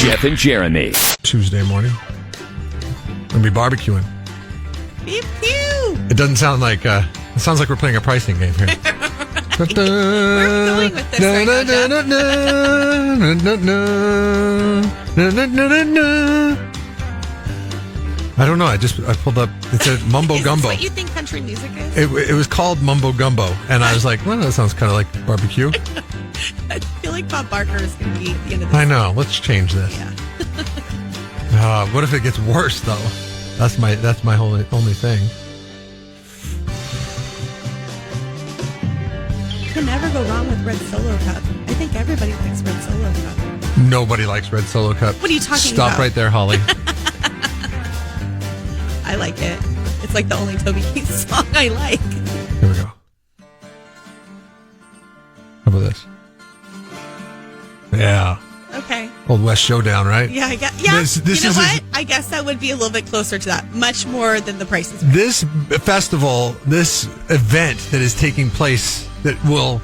Jeff and Jeremy. Tuesday morning. We'll be barbecuing. Pew, pew. It doesn't sound like, it sounds like we're playing a pricing game here. Where are we going with this right now, Jeff? I don't know. I pulled up. It said Mumbo Is Gumbo. this what you think country music is? It was called Mumbo Gumbo, and I was like, well, that sounds kind of like barbecue. I feel like Bob Barker is going to be at the end of this. I know. Let's change this. Yeah. What if it gets worse though? That's my only thing. You can never go wrong with Red Solo Cup. I think everybody likes Red Solo Cup. Nobody likes Red Solo Cup. What are you talking about? about? Stop right there, Holly. I like it. It's like the only Toby Keith song I like. Here we go. How about this? Yeah. Okay. Old West Showdown, right? Yeah, I guess. Yeah. This you know is what? I guess that would be a little bit closer to that. Much more than the Price is Right. This festival, this event that is taking place that will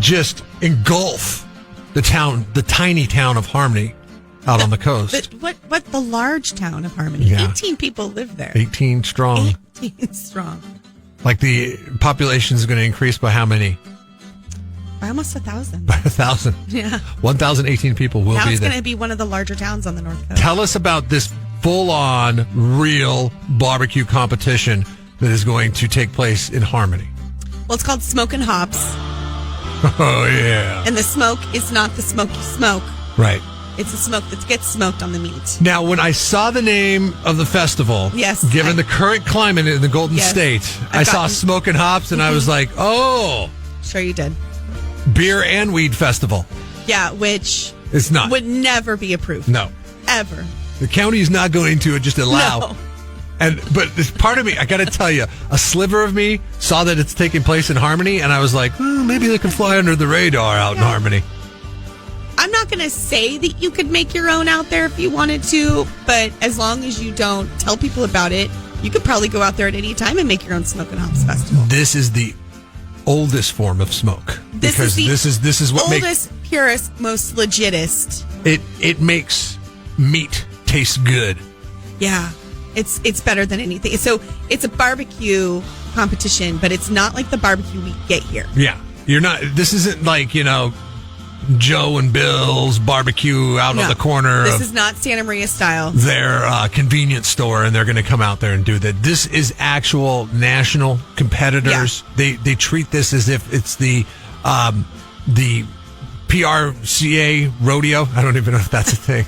just engulf the tiny town of Harmony out on the coast. What the large town of Harmony? Yeah. 18 people live there. 18 strong. 18 strong. Like the population is going to increase by how many? By almost 1,000. By 1,000. Yeah. 1,018 people will Now be it's there. going to be one of the larger towns on the North Coast. Tell us about this full-on, real barbecue competition that is going to take place in Harmony. Well, it's called Smokin' Hops. Oh, yeah. And the smoke is not the smoky smoke. Right. It's the smoke that gets smoked on the meat. Now, when I saw the name of the festival, given the current climate in the Golden State, I saw Smokin' Hops and I was like, oh. Sure you did. Beer and Weed Festival. Yeah, which it's not. Would never be approved. No. Ever. The county is not going to just allow. No. But this part of me, I got to tell you, a sliver of me saw that it's taking place in Harmony, and I was like, maybe they can fly under the radar out in Harmony. I'm not going to say that you could make your own out there if you wanted to, but as long as you don't tell people about it, you could probably go out there at any time and make your own Smokin' Hops Festival. This is the oldest form of smoke. This is what oldest, purest, most legitist. It makes meat taste good. Yeah. It's better than anything. So it's a barbecue competition, but it's not like the barbecue we get here. Yeah. This isn't like, Joe and Bill's barbecue out on the corner. This is not Santa Maria style. Their convenience store, and they're going to come out there and do that. This is actual national competitors. Yeah. They treat this as if it's the PRCA rodeo. I don't even know if that's a thing.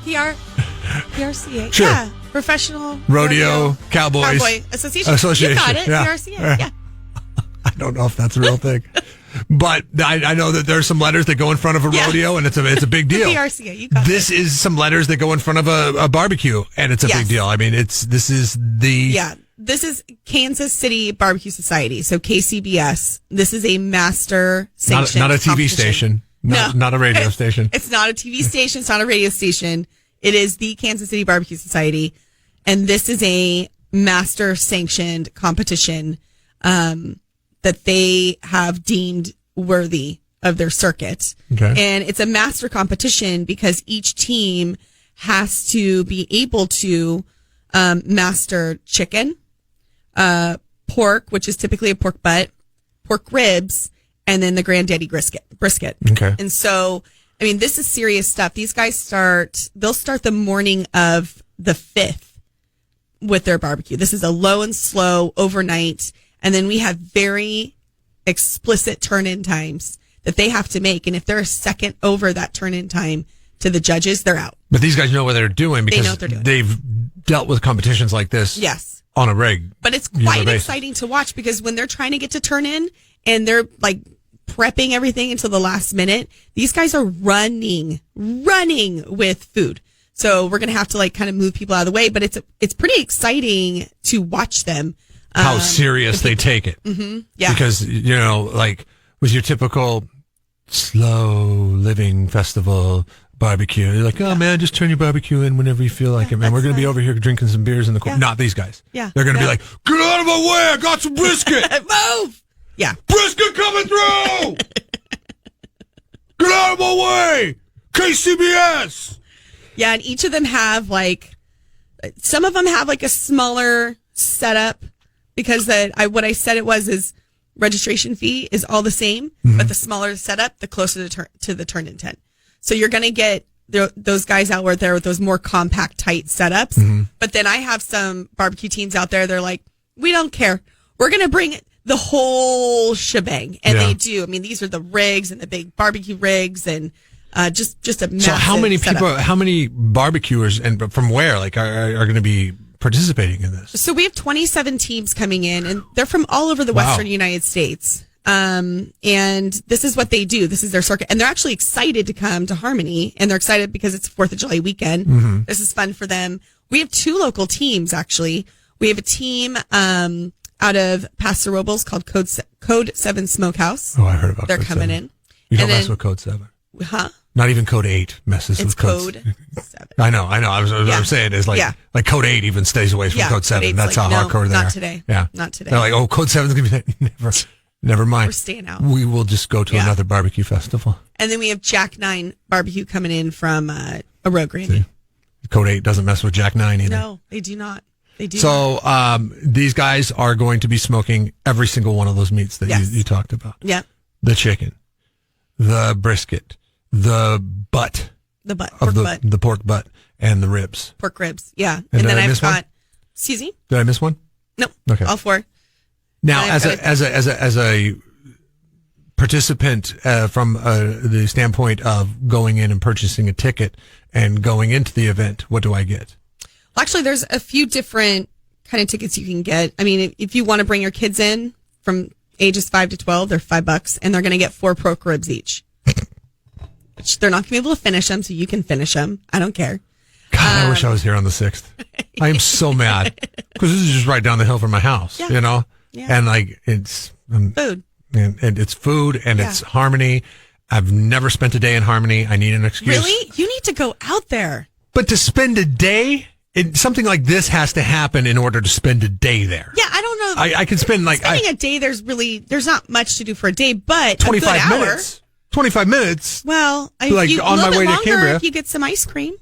PRCA. Sure. Yeah. Professional Rodeo Cowboys Cowboy Association. You got it. Yeah. PRCA. Yeah. I don't know if that's a real thing. But I know that there's some letters that go in front of a rodeo, and it's a big deal. PRCA, you got this is some letters that go in front of a barbecue, and it's a big deal. I mean, this is Kansas City Barbecue Society, so KCBS. This is a master sanctioned not a TV station, not a radio station. It's not a TV station. It's not a radio station. It is the Kansas City Barbecue Society, and this is a master sanctioned competition that they have deemed worthy of their circuit. Okay. And it's a master competition because each team has to be able to master chicken, pork, which is typically a pork butt, pork ribs, and then the granddaddy brisket. Okay. And so, I mean, this is serious stuff. These guys they'll start the morning of the 5th with their barbecue. This is a low and slow overnight. And then we have very explicit turn-in times that they have to make. And if they're a second over that turn-in time to the judges, they're out. But these guys know what they're doing because they know what they're doing. They've dealt with competitions like this on a rig. But it's quite exciting to watch because when they're trying to get to turn-in and they're like prepping everything until the last minute, these guys are running with food. So we're going to have to kind of move people out of the way. But it's pretty exciting to watch them. How serious they take it. Mm-hmm, yeah. Because, with your typical slow living festival barbecue, you're like, oh man, just turn your barbecue in whenever you feel like it, man. We're going to be over here drinking some beers in the corner. Yeah. Not these guys. Yeah. They're going to be like, get out of my way. I got some brisket. Move. Yeah. Brisket coming through. Get out of my way. KCBS. Yeah, and each of them have some of them have a smaller setup because what I said is registration fee is all the same, but the smaller the setup, the closer to the turn intent. So you're going to get those guys out there with those more compact, tight setups. But then I have some barbecue teams out there. They're like, we don't care. We're going to bring the whole shebang. And they do. I mean, these are the rigs and the big barbecue rigs and just a massive So how many setup. people, how many barbecuers and from where are going to be participating in this? So we have 27 teams coming in, and they're from all over the Western United States. And this is what they do. This is their circuit. And they're actually excited to come to Harmony, and they're excited because it's 4th of July weekend. This is fun for them. We have 2 local teams, actually. We have a team out of Paso Robles called Code 7 Smokehouse. Oh, I heard about They're Code coming 7. in. You don't And mess then- with Code 7. Huh? Not even Code 8 messes It's with Code Code 7. I know. What I'm saying is like Code 8 even stays away from Code 7. Code 8's That's how no, hardcore they are. not today. Yeah. Not today. They're like, oh, Code 7's going to be there. Never mind. We're staying out. We will just go to another barbecue festival. And then we have Jack 9 Barbecue coming in from Oro Grande. Code 8 doesn't mess with Jack 9 either. No, they do not. They do not. So these guys are going to be smoking every single one of those meats that you talked about. Yeah. The chicken, the brisket, the butt. The butt. Of Pork the, butt. the pork butt and the ribs. Pork ribs. Yeah. And And did then I I've miss one? got, excuse me? Did I miss one? No. Okay. All 4. Now, And as a participant from the standpoint of going in and purchasing a ticket and going into the event, what do I get? Well, actually, there's a few different kind of tickets you can get. I mean, if you want to bring your kids in from ages 5 to 12, they're $5, and they're going to get 4 pork ribs each. Which they're not going to be able to finish them, so you can finish them. I don't care. God, I wish I was here on the 6th. I am so mad because this is just right down the hill from my house, you know? Yeah. And like, it's Food. and it's food and it's Harmony. I've never spent a day in Harmony. I need an excuse. Really? You need to go out there. But to spend a day, something like this has to happen in order to spend a day there. Yeah, I don't know. I can spend Spending a day, there's not much to do for a day, but 25 a good hour. minutes. 25 minutes. Well, Like, you, on a my little way bit to longer Cambria. if you get some ice cream.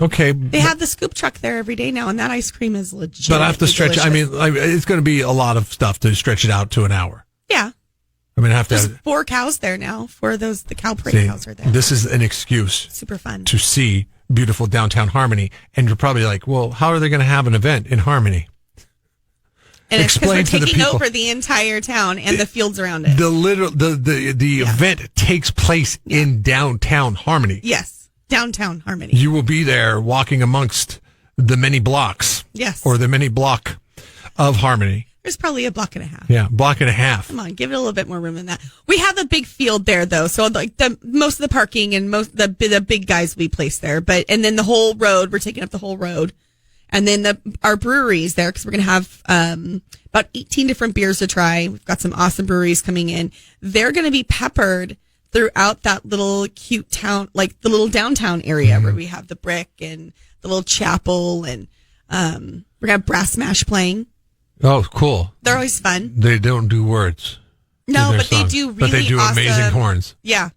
Okay. They have the scoop truck there every day now, and that ice cream is legit. But I have to stretch. I mean, it's going to be a lot of stuff to stretch it out to an hour. yeah. I mean, I have There's to. 4 cows there now. The cow parade See, cows are there. this is an excuse Super fun. to see beautiful downtown Harmony, and you're probably like, "Well, how are they going to have an event in Harmony?" And it's because explain we're to the taking people. over the entire town and the fields around it. The event takes place in downtown Harmony. Yes. Downtown Harmony. You will be there walking amongst the many blocks. Yes. Or the many block of Harmony. There's probably a block and a half. Yeah, block and a half. Come on, give it a little bit more room than that. We have a big field there, though, so like most of the parking and the big guys we place there. And then the whole road, we're taking up the whole road, and then our breweries there because we're gonna have about 18 different beers to try. We've got some awesome breweries coming in. They're gonna be peppered throughout that little cute town, like the little downtown area where we have the Brick and the little chapel, and we're gonna have Brass Smash playing. Oh, cool. They're always fun. They don't do words. No, in their but they songs, do really But they do amazing awesome- horns. Yeah.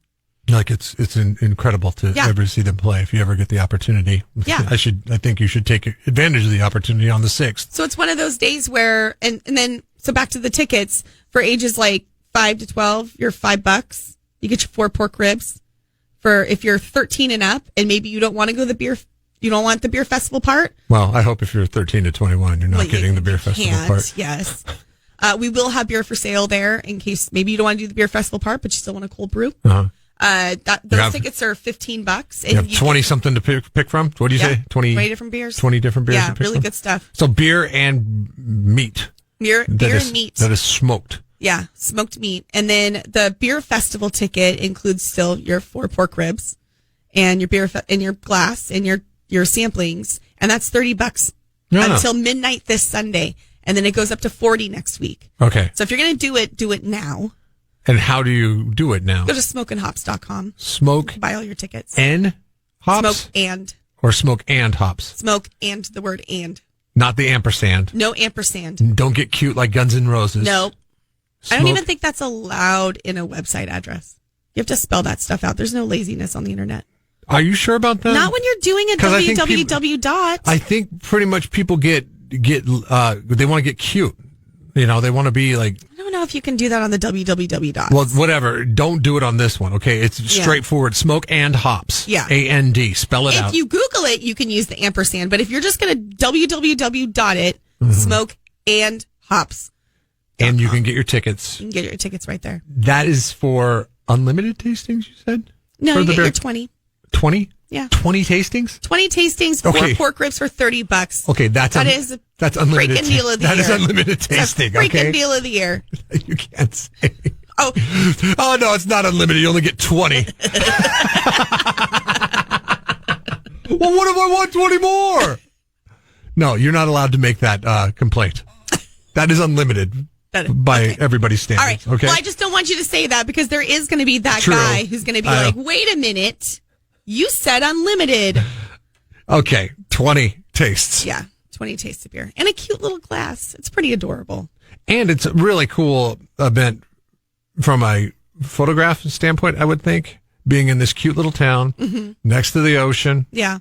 Like it's incredible to Yeah. ever see them play if you ever get the opportunity. Yeah. I think you should take advantage of the opportunity on the 6th. So it's one of those days where, and then, so back to the tickets for ages like 5 to 12, you're $5. You get your 4 pork ribs. For if you're 13 and up, and maybe you don't want to go to you don't want the beer festival part. Well, I hope if you're 13 to 21, you're not Well, getting the beer festival can't, part. Yes. We will have beer for sale there in case maybe you don't want to do the beer festival part, but you still want a cold brew. Uh-huh. Those tickets are $15. You have 20 something to pick from? What do you say? 20 different beers. 20 different beers Yeah, to pick really from? good stuff. So beer and meat. Beer and meat. That is smoked. Yeah, smoked meat. And then the beer festival ticket includes still your 4 pork ribs and your beer and your glass and your samplings. And that's $30 Yeah. until midnight this Sunday. And then it goes up to 40 next week. Okay. So if you're going to do it now. And how do you do it now? Go to smokeandhops.com. Smoke Buy all your tickets. and hops? Smoke and. Or smoke and hops? Smoke and the word and. Not the ampersand. No ampersand. Don't get cute like Guns N' Roses. No. I don't Smoke- even think that's allowed in a website address. You have to spell that stuff out. There's no laziness on the internet. Are you sure about that? Not when you're doing a 'Cause I think www dot. I think pretty much people get they want to get cute. You know, they want to be like, I don't know if you can do that on the www dot. well, whatever. Don't do it on this one, okay? It's straightforward. Smoke and hops. Yeah. AND. Spell it out. If you Google it, you can use the ampersand. But if you're just going to www dot it, smoke and hops. And you can get your tickets. You can get your tickets right there. That is for unlimited tastings, you said? No, For you the get beer- your 20. 20? Yeah. 20 tastings? 20 tastings, 4 Okay. pork ribs for $30. Okay, that's freaking unlimited. deal of the That year. is unlimited It's a tasting, freaking okay? deal of the year. You can't say. Oh, Oh, no, it's not unlimited. You only get 20. Well, what if I want 20 more? No, you're not allowed to make that complaint. That is unlimited by everybody's standards. all right. Okay. Well, I just don't want you to say that because there is going to be that True. guy who's going to be I like, know. wait a minute. You said unlimited. Okay. 20 tastes. Yeah. 20 tastes of beer. And a cute little glass. It's pretty adorable. And it's a really cool event from a photograph standpoint, I would think, being in this cute little town next to the ocean Yeah.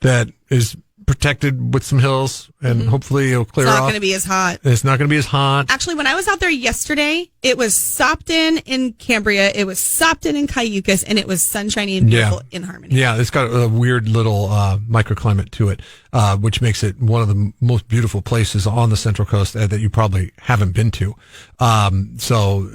that is protected with some hills, and hopefully it'll clear It's not off. going to be as hot. It's not going to be as hot. Actually, when I was out there yesterday, it was Sopton in Cambria, it was Sopton in Cayucas, and it was sunshiny and beautiful in Harmony. Yeah, it's got a weird little microclimate to it, which makes it one of the most beautiful places on the Central Coast that you probably haven't been to. So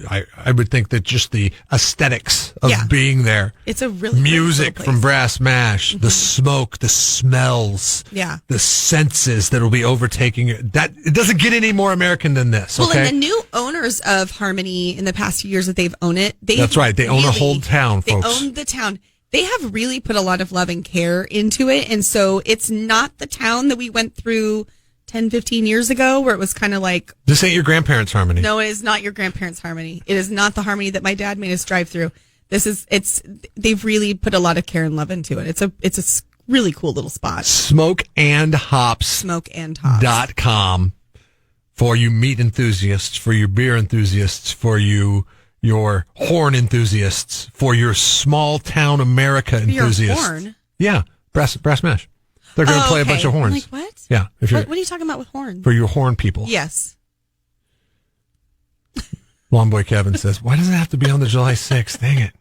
I would think that just the aesthetics of being there, It's a really music great from little place. Brass Mash, the smoke, the smells, Yeah. the senses that will be overtaking it. That it doesn't get any more American than this. Well, Okay, and the new owners of Harmony in the past few years that they've owned it, That's right. They own a whole town, folks. They own the town. They have really put a lot of love and care into it. And so it's not the town that we went through 10, 15 years ago where it was kind of like, This ain't your grandparents' Harmony. no, it is not your grandparents' Harmony. It is not the Harmony that my dad made us drive through. They've really put a lot of care and love into it. It's a really cool little spot. SmokeandHops.com Smoke and hops. for you meat enthusiasts, for you beer enthusiasts, for you your horn enthusiasts, for your small town America Your enthusiasts. horn? Yeah, brass mash. They're going to play a bunch of I'm horns. like, what? Yeah, if you're What are you talking about with horns? for your horn people. Yes. Longboy Kevin says, "Why does it have to be on the July 6th? Dang it!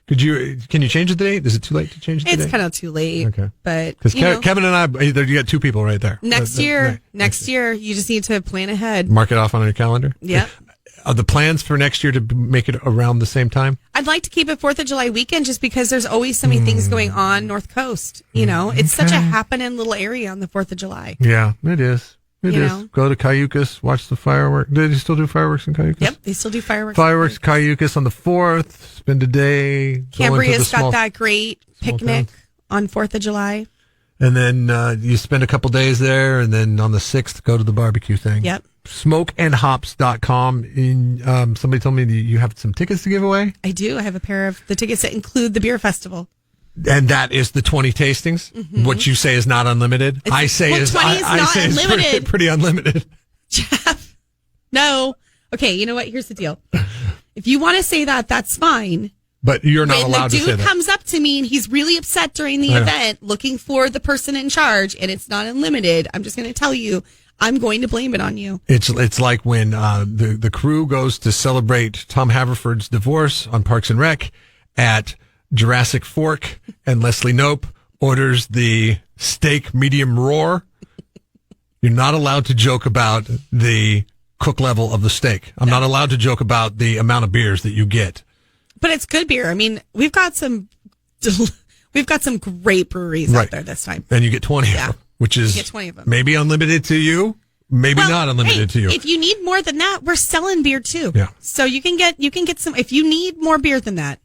Can you change the date? Is it too late to change the date? It's kind of too late. Okay. But Because you know, Kevin and I, you got two people right there. next year, you just need to plan ahead. Mark it off on your calendar. Yep. Are the plans for next year to make it around the same time? I'd like to keep it 4th of July weekend just because there's always so many things going on North Coast. You know, it's such a happening little area on the 4th of July. Yeah, it is. It You is. know? Go to Cayucas, watch the fireworks. Did you still do fireworks in Cayucas? Yep, they still do fireworks. Fireworks, Cayucas on the 4th. Spend a day. go into the Cambria's got small- that great picnic on 4th of July. And then you spend a couple days there, and then on the 6th, go to the barbecue thing. Yep. SmokeandHops.com. And, somebody told me that you have some tickets to give away. I do. I have a pair of the tickets that include the beer festival. And that is the 20 tastings, what you say is not unlimited. I say well, is 20 is I not say unlimited. Is pretty unlimited. Jeff, no. Okay, you know what? Here's the deal. If you want to say that, that's fine. But you're not When allowed the to say dude that. comes up to me and he's really upset during the I know. event looking for the person in charge and it's not unlimited, I'm just going to tell you, I'm going to blame it on you. It's like when the crew goes to celebrate Tom Haverford's divorce on Parks and Rec at Jurassic Fork, and Leslie Knope orders the steak medium rare. You're not allowed to joke about the cook level of the steak. I'm not allowed to joke about the amount of beers that you get. But it's good beer. I mean, we've got some great breweries Right. out there this time. And you get 20 Yeah. of them, which is You get 20 of them. maybe unlimited to you, maybe Well, not unlimited hey, to you. If you need more than that, we're selling beer too. Yeah. So you can get some if you need more beer than that.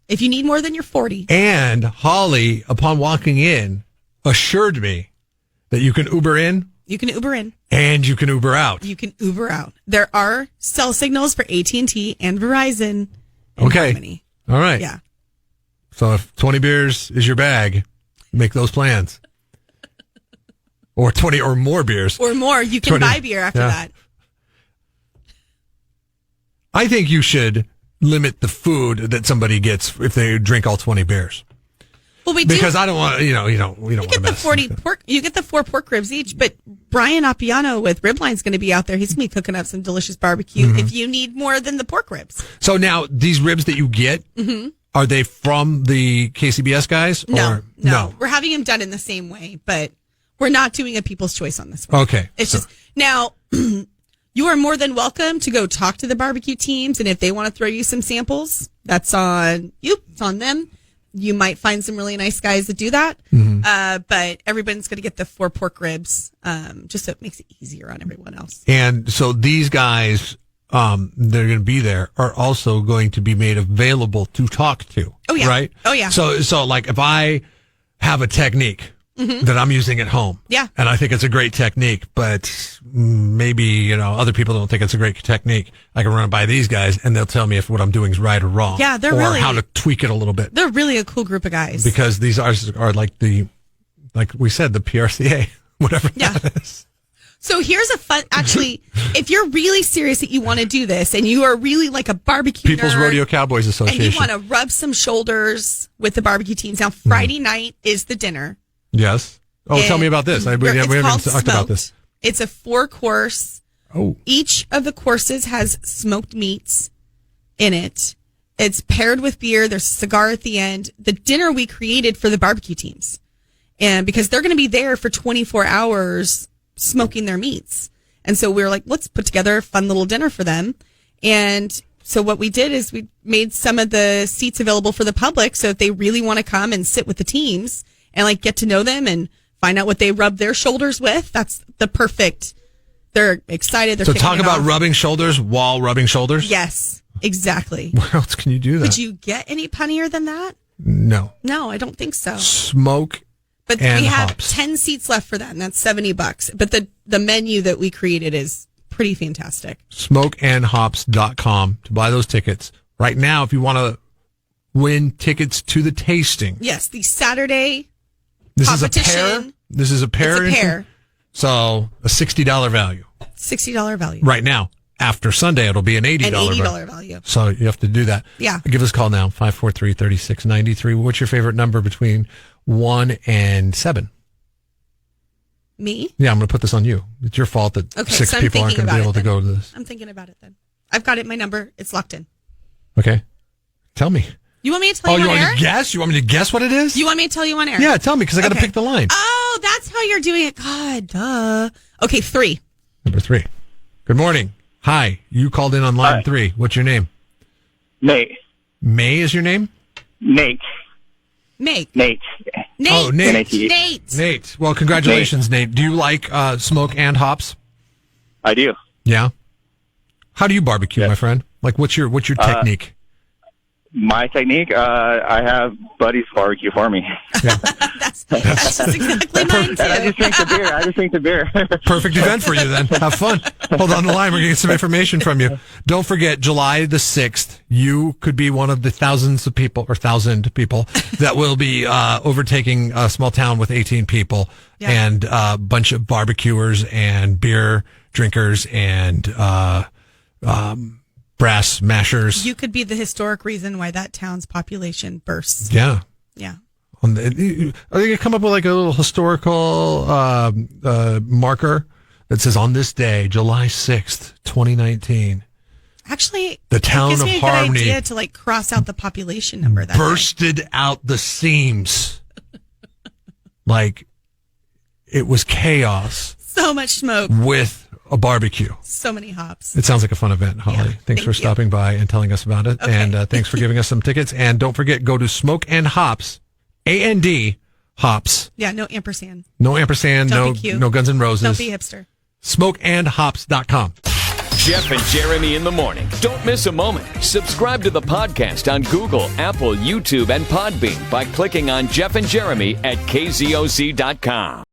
If you need more than your 40. And Holly, upon walking in, assured me that you can Uber in You can Uber in. and you can Uber out. You can Uber out. There are cell signals for AT&T and Verizon. in Okay. Harmony. All right. Yeah. So if 20 beers is your bag, make those plans. Or 20 or more beers. Or more. You can 20. buy beer after Yeah. that. I think you should limit the food that somebody gets if they drink all 20 beers. Well, we do. Because I don't want, we don't want to get the 40 pork. You get the 4 pork ribs each, but Brian Appiano with Ribline's going to be out there. He's going to be cooking up some delicious barbecue if you need more than the pork ribs. So now these ribs that you get, are they from the KCBS guys? No. We're having them done in the same way, but we're not doing a people's choice on this one. Okay. It's just now. You are more than welcome to go talk to the barbecue teams, and if they want to throw you some samples, that's on you. It's on them. You might find some really nice guys that do that, but everybody's going to get the 4 pork ribs, just so it makes it easier on everyone else. And so these guys, they're going to be there, are also going to be made available to talk to. Oh yeah, right. Oh yeah. So like if I have a technique that I'm using at home, and I think it's a great technique, but maybe other people don't think it's a great technique, I can run it by these guys, and they'll tell me if what I'm doing is right or wrong. Yeah, they're or really how to tweak it a little bit. They're really a cool group of guys because these are like we said, the PRCA, whatever that is. So here's a fun, actually, if you're really serious that you want to do this and you are really like a barbecue People's nerd, Rodeo Cowboys Association, and you want to rub some shoulders with the barbecue teams. Now, Friday night is the dinner. Yes. Oh, tell me about this. We haven't talked about this. It's a 4-course. Oh. Each of the courses has smoked meats in it. It's paired with beer. There's a cigar at the end. The dinner we created for the barbecue teams. And because they're going to be there for 24 hours smoking their meats. And so we were like, let's put together a fun little dinner for them. And so what we did is we made some of the seats available for the public. So if they really want to come and sit with the teams and like get to know them and find out what they rub their shoulders with, that's the perfect. They're excited. They're so talk about off. Rubbing shoulders while rubbing shoulders. Yes, exactly. Where else can you do that? Could you get any punnier than that? No, I don't think so. Smoke. But and we have hops. 10 seats left for that, and that's $70. But the menu that we created is pretty fantastic. Smokeandhops.com to buy those tickets right now. If you want to win tickets to the tasting. Yes, the Saturday. This is a pair. This is a pair. It's a pair. So a $60 value. $60 value. Right now. After Sunday, it'll be an $80 value. So you have to do that. Yeah. Give us a call now, 543-3693. What's your favorite number between 1 and 7? Me? Yeah, I'm going to put this on you. It's your fault that 6 people aren't going to be able to go to this. I'm thinking about it then. I've got it, my number. It's locked in. Okay. Tell me. You want me to tell you on air? You want me to guess? You want me to guess what it is? You want me to tell you on air? Yeah, tell me, because I got to pick the line. Oh, that's how you're doing it. God, duh. Okay, 3. Number 3. Good morning. Hi. You called in on line 3. What's your name? Nate. May is your name? Nate. Nate. Oh, Nate. Nate. Well, congratulations, Nate. Do you like smoke and hops? I do. Yeah. How do you barbecue, my friend? Like, what's your technique? My technique, I have buddies barbecue for me. Yeah. That's just exactly mine too. I just drink the beer. Perfect event for you then. Have fun. Hold on the line. We're going to get some information from you. Don't forget, July the 6th, you could be one of the 1,000 people that will be overtaking a small town with 18 people and a bunch of barbecuers and beer drinkers and brass mashers. You could be the historic reason why that town's population bursts. Yeah. Yeah. Are they going to come up with like a little historical marker that says on this day, July 6th, 2019? Actually, the town it gives of me a Harmony good idea to like cross out the population number that bursted out the seams. Like it was chaos. So much smoke. With a barbecue. So many hops. It sounds like a fun event, Holly. Yeah, thanks for stopping by and telling us about it. Okay. And thanks for giving us some tickets. And don't forget, go to Smoke and Hops, A-N-D, Hops. Yeah, no ampersand. No ampersand, Don't be cute. no Guns N' Roses. Don't be hipster. Smokeandhops.com. Jeff and Jeremy in the morning. Don't miss a moment. Subscribe to the podcast on Google, Apple, YouTube, and Podbean by clicking on Jeff and Jeremy at KZOZ.com.